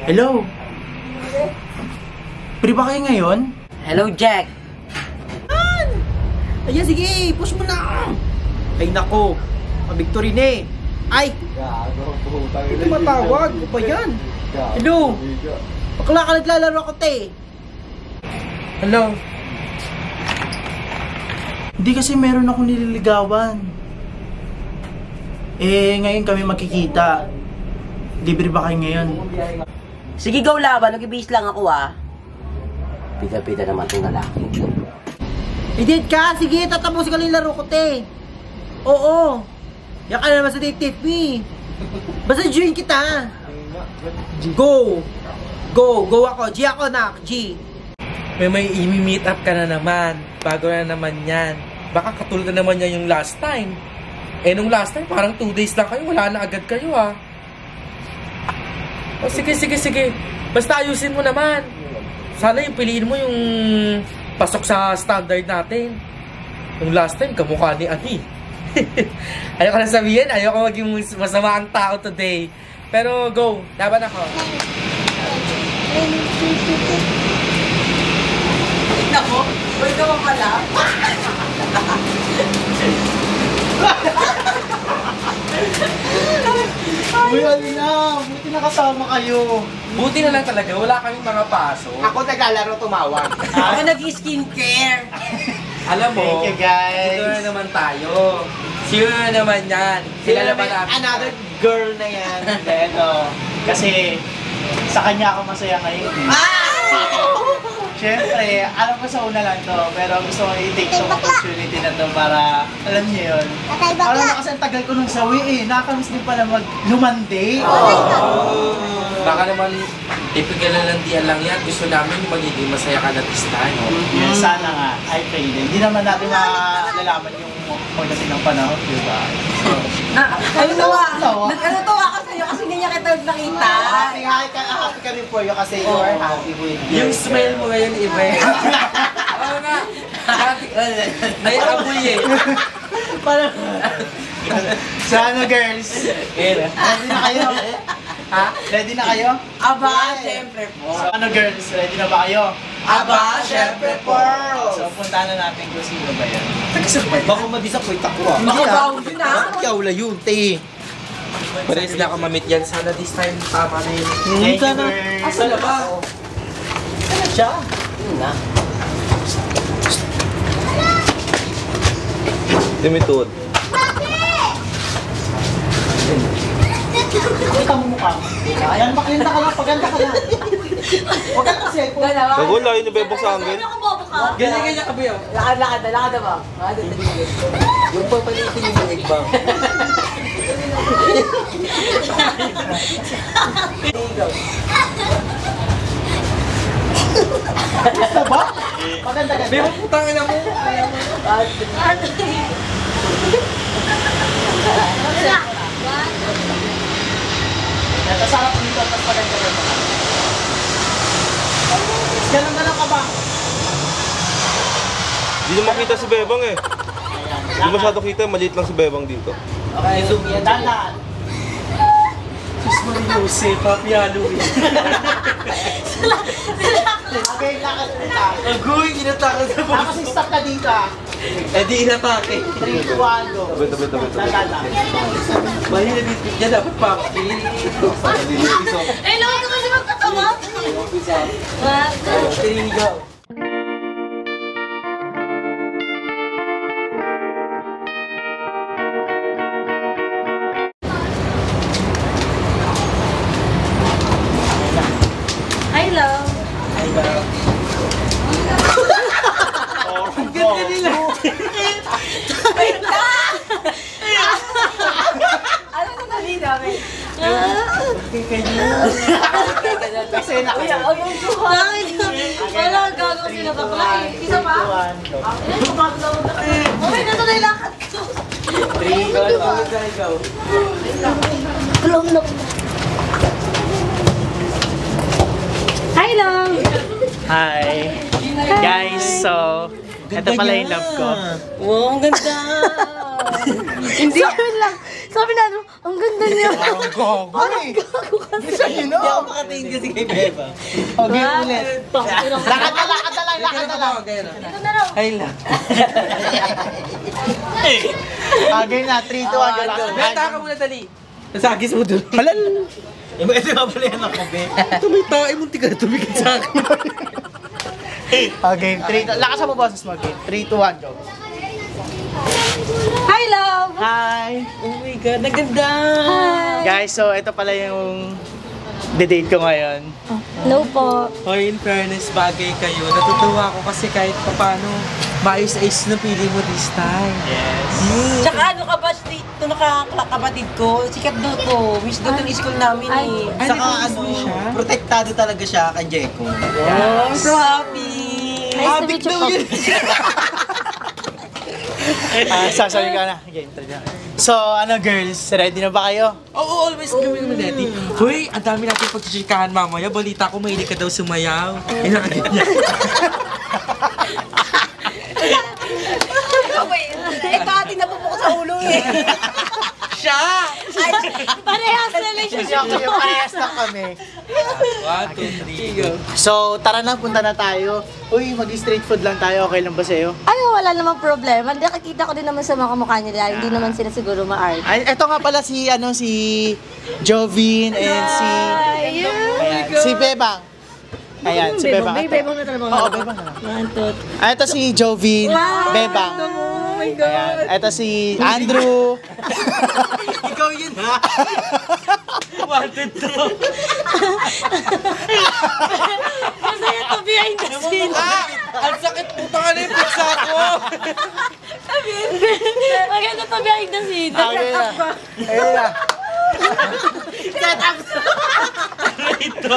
Hello? Free ba kayo ngayon? Hello, Jack. Ayan, sige, push mo na! Ay, nako. Victory na eh. Ay! Ito matawag. Ano ba yan? Hello? Bakla ka naglalaro ako, te. Hello? Hindi kasi meron ako nililigawan. Eh, ngayon kami magkikita. Libre ba kayo ngayon? Sige, go laban. Nag-ibis lang ako, ah. Pita-pita naman itong lalaki. Edit ka! Sige, tatapusin ka lang yung laro ko, te. Oo. Yan ka na naman sa date me. Basta join kita. Go! Go! Go ako! G ako, nak! G! May imi-meet up ka na naman. Bago na naman yan. Baka katulad na naman yan yung last time. Eh, nung last time, parang 2 days lang kayo. Wala na agad kayo, ah. O, sige. Basta ayusin mo naman. Sana yung piliin mo yung pasok sa standard natin. Yung last time, kamukha ni Ani. Ayoko na sabihin, ayoko maging masama ang tao today. Pero go, laban ako. Nako, wait naman pala. Uy, na! Buti nakasama kayo. Buti na lang talaga, wala kaming mga paso. Ako naglalaro tumawag. Ako nag-skincare. Alam mo, Thank you, guys. dito na naman tayo. Sino na naman yan? Sila na ba namin? Another girl na yan. Beto. Kasi sa kanya ako masaya ngayon. Siyempre, alam ko sa una lang to, pero gusto ko i-take yung opportunity na to para, alam niyo yun. Alam mo kasi ang tagal ko nung sawi eh, nakakamiss din pala lumande. Baka naman, typical na landian lang yan. Gusto namin yung magiging masaya ka na tista, no? Sana nga, I pray din. Hindi naman natin malalaman yung pagdating ng panahon, di ba? Nagkatuwa ako sa'yo kasi ganyan kita nakita. Happy ka rin for you kasi you are happy with you. Yung smile mo ngayon, iba eh. Oo nga. Naiaboy eh. Parang, sana girls, ready na kayo? Ha? Ready na kayo? Aba, syempre po. So, girls, ready na ba kayo? Aba, syempre po. So, puntahan na natin kung sino ba yan. Baka ma-disappoint ako ah. Baka baon yun, ah. Ikaw la yun, te. Pares na ako mamit yan. Sana this time tama na yun. Thank you, girls. Asa na ba? Ano siya? Yun na. Limitod. Kita mo mukha mo. Ayan, maklinta ka lang, paganda ka lang. Huwag ka kasi. Bago layo ni Bebong sa akin. Ganyan ka ba yun? Lakad na ba? Yung papalitin yung leg ba? Gusto ba? Maganda ka. Bebong putangin na mo. Natasarap dito at maganda ka. Ganun na lang ka ba? Hindi na makita si Bebong eh. Hindi masyado kita, maliit lang si Bebong dito. Okay, zoom yan. Dahan. Sus Mariose, Papi Halloween. Okay, lakad ulit ah. Agoy, inatakot na po. Tapos stop ka dito ah. Eh di inatake. 3, 2, 1, go. Tabi. Dahan. Bali na dito. Yan dapat Papi. Eh, lawag ka kasi magkatawa. Tinigaw. Hi, love. Ang ganda nila. Wait na! Ano na nali namin? Kasi na Uy, kayo. ang yung suha. Wala, gago sila bakla eh. Isa pa? Okay, na ito na yung lakad ko. 3, go. Hi, love. Hi. Guys, so Ito pala yung love ko. Wow, ang ganda. Hindi. Sabi na, ang ganda niya. Ang gago eh. Gusto nyo no? Hindi ako makatingin kasi kay Beba. Okay, ulit. Lakad na lang. Ay lang. Okay na, 3, 2, 1, Beta ka muna dali. Nasagis mo doon. Halal. Ito nga pala yan ako, be. Tumitae mo, tika tumikit sa akin. Okay, 3, lakasan mo boses mo, okay? 3, 2, 1, go. Hi, love! Hi! Oh my God, ang ganda. Guys, so ito pala yung the-date ko ngayon. Hello po. Hoy, in fairness, bagay kayo. Natutuwa ako kasi kahit paano, maayos-ayos na pili mo this time. Yes. Tsaka ano ka ba, ito nakakapatid ko, sikat daw to. Miss daw ng school namin Ay. eh. Ay, Saka nag-miss ano, mo siya? protektado talaga siya kay Jeko. Oh, I'm so happy. Nice to meet you po. Sasabi ka na. Okay, try na. So, ano girls, ready na ba kayo? Oo, always gawin mo ready. Hoy, ang dami natin pagchichikahan mamaya. Balita ko, mahilig ka daw sumayaw. Ay, nakaganyan. Eh, pati napupo ko sa ulo eh. Siya! Parehas na lang siya. Parehas lang kami. 1, 2, 3, go. So, tara na, punta na tayo. Uy, mag-street food lang tayo. Okay lang ba sa'yo? Ay, wala namang problema. Nakikita ko din naman sa mga kamukha nila. Hindi naman sila siguro ma-art. Ay, eto nga pala si, si Jovin and si... Ayan, si Bebang. Ayan, si Bebang. Bebang na talaga. Oo, Bebang na. One, two. Ito si Jovin, Bebang. Oh my God. Ayan, ito si Andrew. Ikaw yun ha? Wanted to. Kasi ito behind the scene. Ang sakit puta ka na yung pizza ko. Maganda to behind the scene. Okay na. Ayun na. Ito.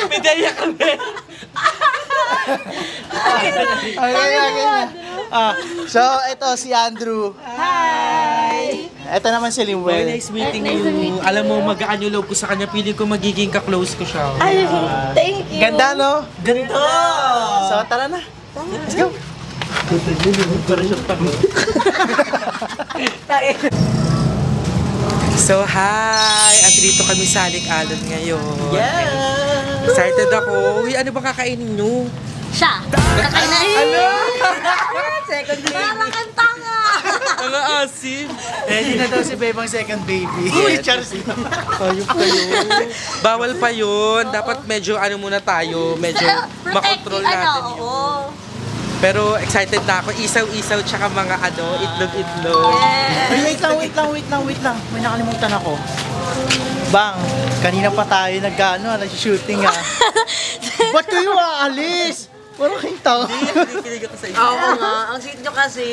Medaya kami. Okay na. So, ito si Andrew. Hi! Ito naman si Very Limuel. nice meeting Nice to meet you. you. Alam mo, magaan yung loob ko sa kanya. Feeling ko magiging ka-close ko siya. Ay, thank you. Ganda, no? Ganito! So, tara na. Let's go. So, hi! Andito kami sa Alon ngayon. Yeah! Excited ako. Uy, ano ba kakainin nyo? Siya. Kakainahin. Ano? Second grade. Parang ang tanga. Mga asim. Ready na daw si Bebang second baby. Uy, Charles. Ayun pa yun. Bawal pa yun. Dapat medyo ano muna tayo. Medyo makontrol natin yun. Oo. Pero excited na ako. Isaw-isaw tsaka mga ano, itlog-itlog. Wait lang. May nakalimutan ako. Bang, kanina pa tayo nag-shooting ah. Ba't kayo aalis? Parang kayong tao. Kinikilig ako sa inyo. Oo nga, ang sweet nyo kasi.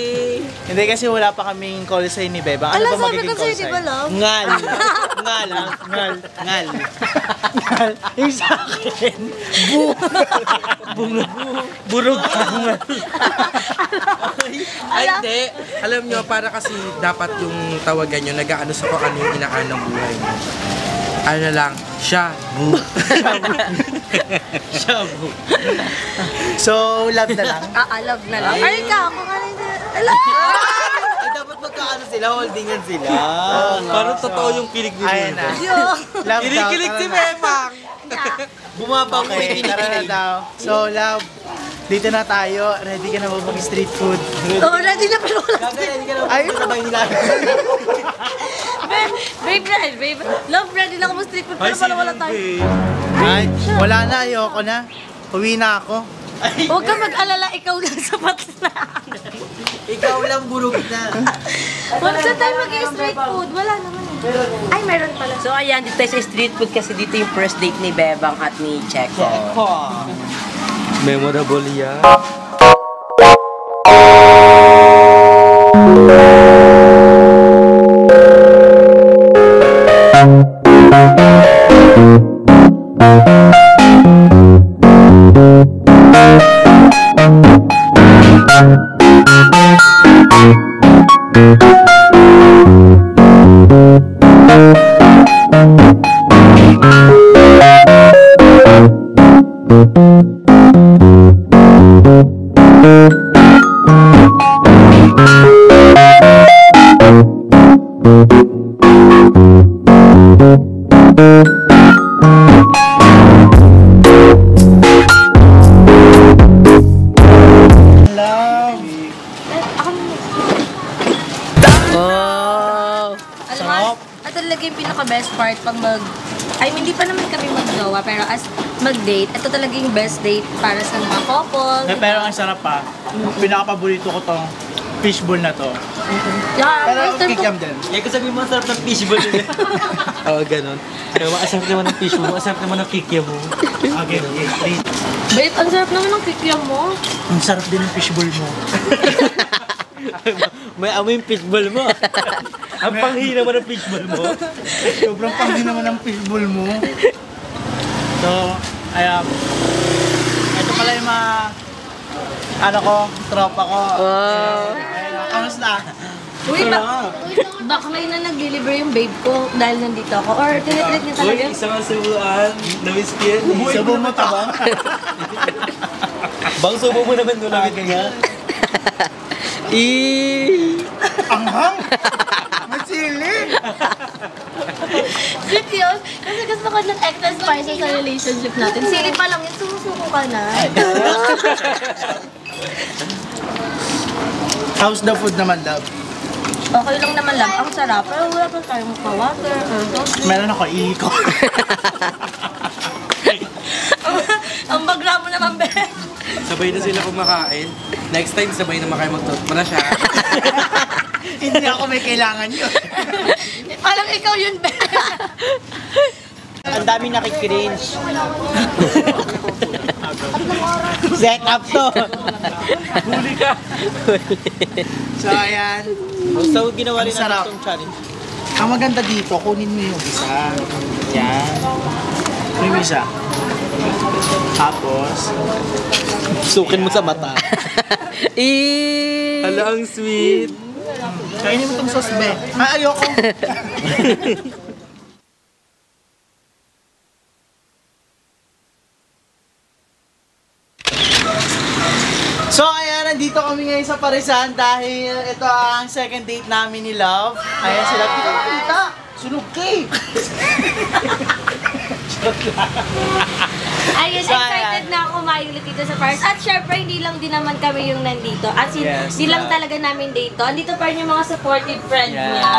Hindi kasi wala pa kaming call sign ni Bebang. Ano Ala, ba sabi magiging ko call sa'yo, sign? di ba, love? Ngal! Ngal. Ngal! Yung sa akin. Burog ka nga. Ay, hindi. Alam nyo, para kasi dapat yung tawagan nyo, nag-ano sa kung ano yung inaan ng buhay nyo. Ano lang, siya, bu. Shabu! So, love na lang. Love na lang. Ay, ka, kung ano yun. Ala! Ay, dapat magkaano sila, holdingan sila. Parang totoo yung kilig ni Ayan na. Lilo. Love daw. Kinikilig si Bebang. Bumabang mo Okay, tara na daw. So, love, dito na tayo. Ready ka na ba mag-street food? Oo, ready na pala wala. Gagawin ka na Ay. sabay nila. Babe, love, ready na ako mo street food. Pero pala wala tayo. Ay, wala na. Ayoko na. Uwi na ako. Huwag ka mag-alala, ikaw lang sapat na. Ikaw lang burog na. Huwag sa tayo mag-street food. Wala naman eh. Ay, meron pala. So ayan, dito tayo sa street food kasi dito yung first date ni Bebang at ni Checo. Memorable yan. Oh! Alam mo, at talaga yung pinaka-best part pag hindi pa naman kami mag-jowa, pero as mag-date, ito talaga yung best date para sa mga couple. Pero ang sarap pa, pinaka-paborito ko tong fishbowl na to. Yeah, Pero first time kikiam ko- din. Kaya ko sabihin mo, sarap ng fishball din. Oo, ganun. Pero masarap naman ng fish mo, masarap naman ng kikya mo. Okay, okay. Babe, ang sarap naman ng kikiam mo. Ang sarap din ng fishbowl mo. May amoy yung fishball mo. Ang panghi naman ng fishball mo. Sobrang pangin naman ng fishbowl mo. So, ayan. Ito pala yung mga tropa ko. Kamusta? Uy, baka ngayon na nag-deliver yung babe ko dahil nandito ako. Or tinitreat niya talaga. Isang subuan, na-miss ko yan. Subo mo to ba? Bang subo mo naman doon lang nga. Anghang! Masili! Sweet yun. Kasi gusto ko ng extra spices sa relationship natin. Sili pa lang yun, sumusuko ka na. How's the food naman, love? Okay lang naman lang. Ang sarap. Pero wala pa tayong pa-water or something. Meron ako, iiko. Ang bagra mo naman, be. Sabay na sila kumakain. Next time, sabay na kayo magtutma na siya. Hindi ako may kailangan yun. Parang ikaw yun, be. Ang dami nakikringe. Set up to. Huli ka! So, ayan. So, ginawa rin Ang sarap. natin itong challenge. Ang maganda dito, kunin mo yung isa. Yan. Kunin mo isa. Tapos, Sukin mo sa mata. Hala, ang sweet. kainin mo itong sauce, be. Ayoko. So, ayan, nandito kami ngayon sa Parisan dahil ito ang second date namin ni Love. Ayan sila. Kita! Sunog ka eh! Ayun, So, excited na ako maulit dito sa Paris. At syempre, hindi lang din naman kami yung nandito. As in, Yes, hindi lang talaga namin dito. Andito pa rin yung mga supportive friends niya.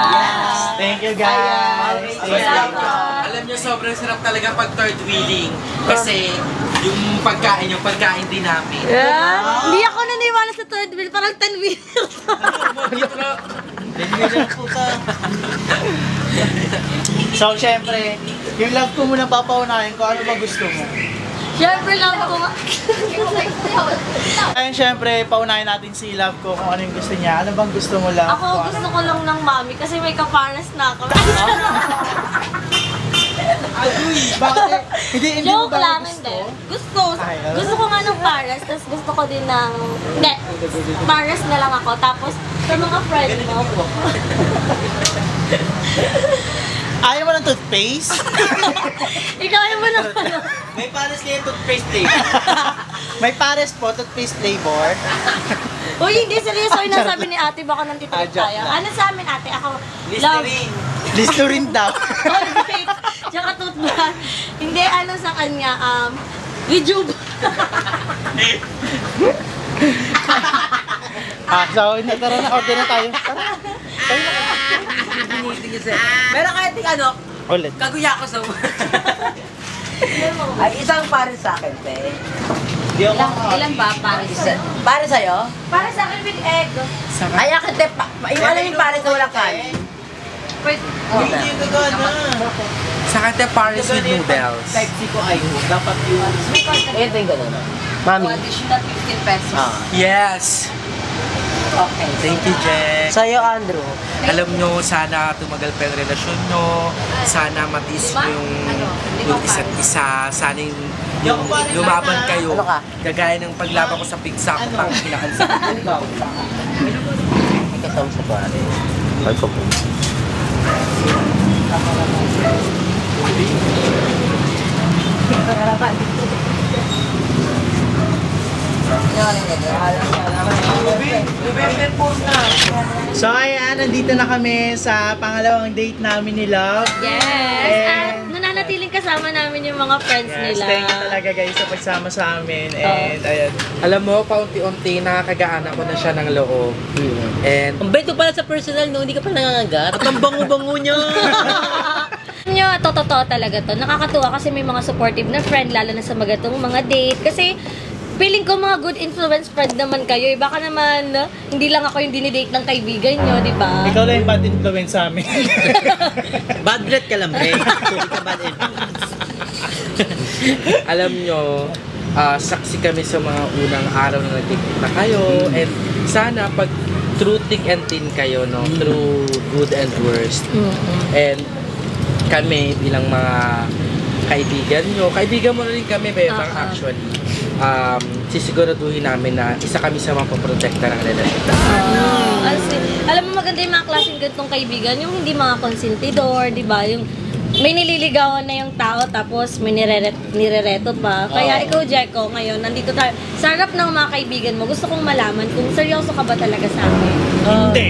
Thank you, guys. Salamat. Alam niyo, sobrang sarap talaga pag third wheeling. Kasi yung pagkain din namin. Hindi ako naniwala sa third wheel. Parang 10 wheels. So, syempre, yung love ko muna papaunahin ko ano ba gusto mo. Syempre lang ko. Ayun, syempre, paunahin natin si love ko kung ano yung gusto niya. Ano bang gusto mo, love? Ako gusto ko lang ng mami kasi may kapanas na ako. Bakit? Hindi mo Joke ba lang, gusto? hindi. Gusto ko nga ng paras, tapos gusto ko din ng... Hindi, paras na lang ako. Tapos, sa mga friends mo, Ayaw mo ng toothpaste? ikaw ayaw mo na ano. May pares kayo toothpaste eh. May pares po, toothpaste flavor. Uy, hindi, seryoso yung nasabi ni ate, baka nandito Ah, joke tayo. lang. Ano sa amin ate? Ako, Listerine. Listerine daw. Colgate, tsaka toothbrush. Hindi, ano sa kanya, Rejuve. So, tara na, order na tayo. Pero kahit ano, Ulit. kaguya ko sa... Ay, isang pare sa akin, te. Ilan ba para sa Pare sa'yo? Para sa akin with egg. Ay, akin, te. Iwala yung pare sa walang kanin. Wait, Hindi ko gana. Sa kante Paris with noodles. Type C ko ay dapat yung... Ito yung gano'n. Mami. additional 15 pesos. Yes! Okay. Thank you, Jen. Sa'yo, Andrew. Alam nyo, sana tumagal pa yung relasyon nyo. Sana matiis mo yung isa't isa. Sana yung lumaban kayo. Ano ka? Kagaya ng paglaban ko sa pigsa ko pang hinaan sa May kasama sa pare. Ay, ko po. So, ayan, nandito na kami sa pangalawang date namin ni Love. Yes! And- At nung mga friends nila. Thank you talaga guys sa pagsama sa amin. And ayan. Alam mo, paunti-unti nakakagaan ako na siya ng loob. And Ang bait ko pala sa personal, no? Hindi ka pa nangangagat. At ang bango-bango niya. Nyo, totoo talaga to. Nakakatuwa kasi may mga supportive na friend, lalo na sa magatong mga date. Kasi, feeling ko mga good influence friend naman kayo. Baka naman, hindi lang ako yung dinidate ng kaibigan nyo, di ba? Ikaw lang yung bad influence sa amin. Bad breath ka lang, Bre. Hindi ka bad influence. alam nyo, saksi kami sa mga unang araw na nag-date na kayo. And sana pag through thick and thin kayo, no? Through good and worst. And kami bilang mga kaibigan nyo, kaibigan mo na rin kami, Bebang, actually. Sisiguraduhin namin na isa kami sa mga poprotekta ng relasyon. Alam mo, maganda yung mga klaseng ganitong kaibigan, yung hindi mga konsentidor, di ba? Yung may nililigawan na yung tao tapos may nirereto pa. Kaya ikaw, Jeko, ngayon, nandito tayo. Sa harap ng mga kaibigan mo, gusto kong malaman kung seryoso ka ba talaga sa akin. Hindi.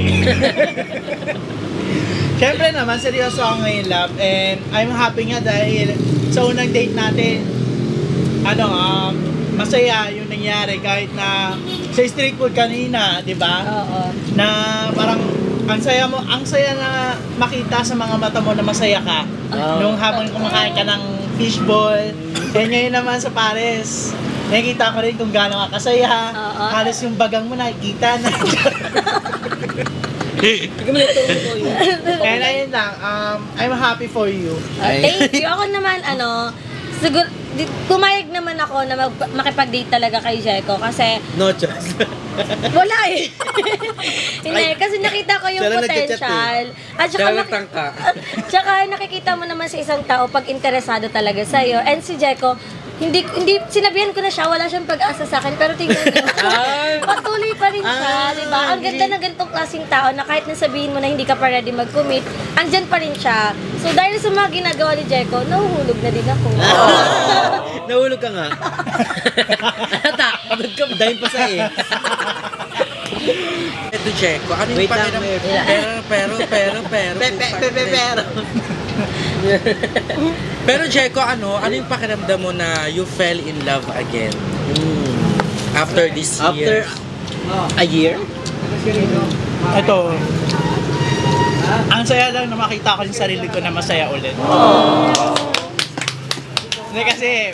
Siyempre naman, seryoso ako ngayon, love. And I'm happy nga dahil sa unang date natin, masaya yung nangyari kahit na sa street food kanina, di ba? Oo. Na parang ang saya na makita sa mga mata mo na masaya ka. Nung habang kumakain ka ng fishball. And ngayon naman sa Paris, nakikita ko rin kung gaano ka kasaya. Halos yung bagang mo nakikita na. And ayun lang, I'm happy for you. Thank you. Ako naman, siguro, pumayag naman ako na makipag-date talaga kay Jeko kasi No choice. wala eh. Hindi, kasi nakita ko yung Siya lang potential. At saka nakikita mo naman sa isang tao pag interesado talaga sa'yo. And si Jeko, hindi sinabihan ko na siya, wala siyang pag-asa sa akin, pero tingnan niyo. Patuloy pa rin siya, di ba? Ang ganda ng ganitong klaseng tao na kahit nasabihin mo na hindi ka pa ready mag-commit, andyan pa rin siya. So dahil sa mga ginagawa ni Jeko, nahuhulog na din ako. Nahulog ka nga. Pagod ka, dahil pa sa eh. Ito, Jeko, ano yung Wait lang, pero. Pero Jeko, ano yung pakiramdam mo na you fell in love again? After this year? A year? Ito, ang saya lang na makita ko yung sarili ko na masaya ulit. Hindi kasi,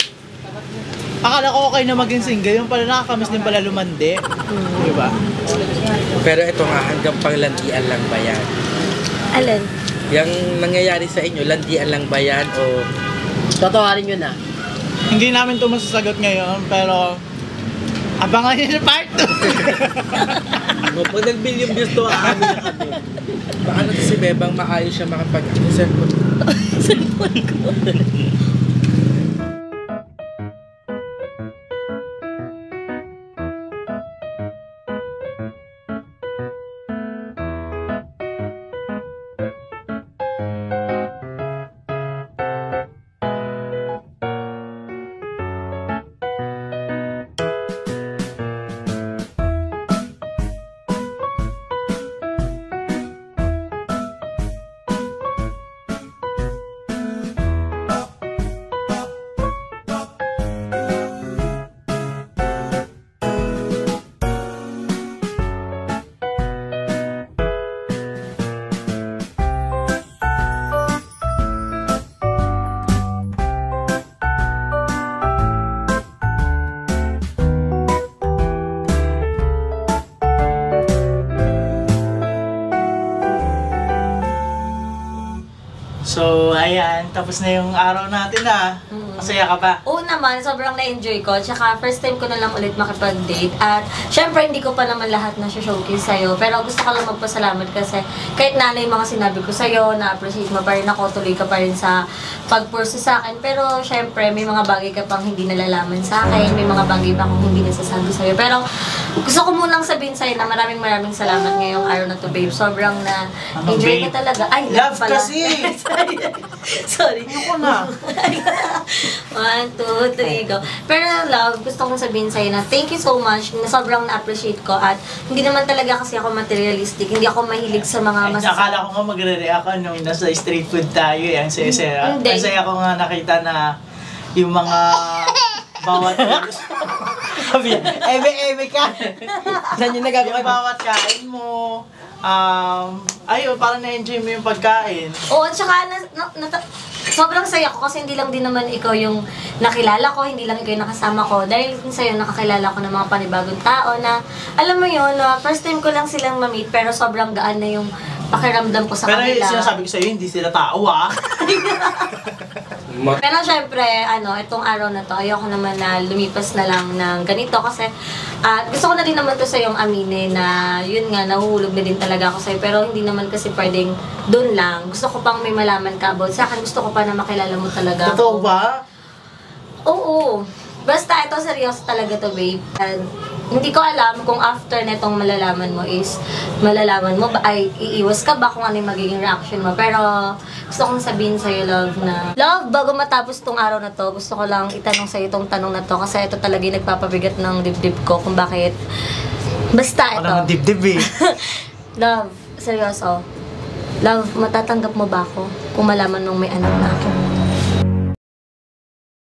akala ko okay na maging single, yung pala nakakamiss din pala lumandi. Diba? Pero ito nga, hanggang panglandian lang ba yan? Alin? Yung nangyayari sa inyo, landian lang ba yan o Totohanin yun na. Hindi namin ito masasagot ngayon, pero abangan nyo sa part 2. Pag nag-billion views to, kami na kami. paano si Bebang maayos siya makapag-cellphone? Cellphone ko. So, ayan. Tapos na yung araw natin na. Masaya ka ba? Oo naman, sobrang na-enjoy ko. Tsaka first time ko na lang ulit makipag-date. At syempre, hindi ko pa naman lahat na showcase sa'yo. Pero gusto ko lang magpasalamat kasi kahit na yung mga sinabi ko sa'yo, na-appreciate mo pa rin ako, tuloy ka pa rin sa pag-pursue sa akin. Pero syempre, may mga bagay ka pang hindi nalalaman sa akin. May mga bagay pa akong hindi nasasabi sa'yo. Pero gusto ko munang sabihin sa'yo na maraming salamat ngayong araw na to, babe. Sobrang na-enjoy ka talaga. Ay, Love pala. kasi! Sorry. Ayoko na. 1, 2, 3, go. Pero love, gusto kong sabihin sa'yo na thank you so much, na sobrang na-appreciate ko at hindi naman talaga kasi ako materialistic, hindi ako mahilig sa mga Akala ko nga magre-react ka nung nasa street food tayo. Ang saya-saya. Hindi. Ang saya ko nga nakita na yung mga bawat eme ka. Saan yung nagagawa? Yung bawat kain mo. Ayun, parang na-enjoy mo yung pagkain. Oo, tsaka sobrang saya ko kasi hindi lang din naman ikaw yung nakilala ko, hindi lang ikaw yung nakasama ko. Dahil din sa'yo, nakakilala ko ng mga panibagong tao na, alam mo yun, first time ko lang silang ma-meet, pero sobrang gaan na yung pakiramdam ko sa Pero kanila. yung sinasabi ko sa'yo, hindi sila tao Pero syempre, itong araw na to, ayoko naman na lumipas na lang ng ganito kasi gusto ko na din naman to sa yung aminin na yun nga, nahuhulog na din talaga ako sa'yo. Pero hindi naman kasi pwedeng dun lang. Gusto ko pang may malaman ka about sa akin. Gusto ko pa na makilala mo talaga. Totoo ba? Oo. Basta ito, seryoso talaga to, babe. And hindi ko alam kung after netong malalaman mo is, malalaman mo ba, ay iiwas ka ba kung ano yung magiging reaction mo. Pero gusto kong sabihin sa'yo, love, na love, bago matapos tong araw na to, gusto ko lang itanong sa'yo itong tanong na to kasi ito talaga yung nagpapabigat ng dibdib ko kung bakit. Basta ito. Ano dibdib eh. Love, seryoso. Love, matatanggap mo ba ako kung malaman mong may anak na ako?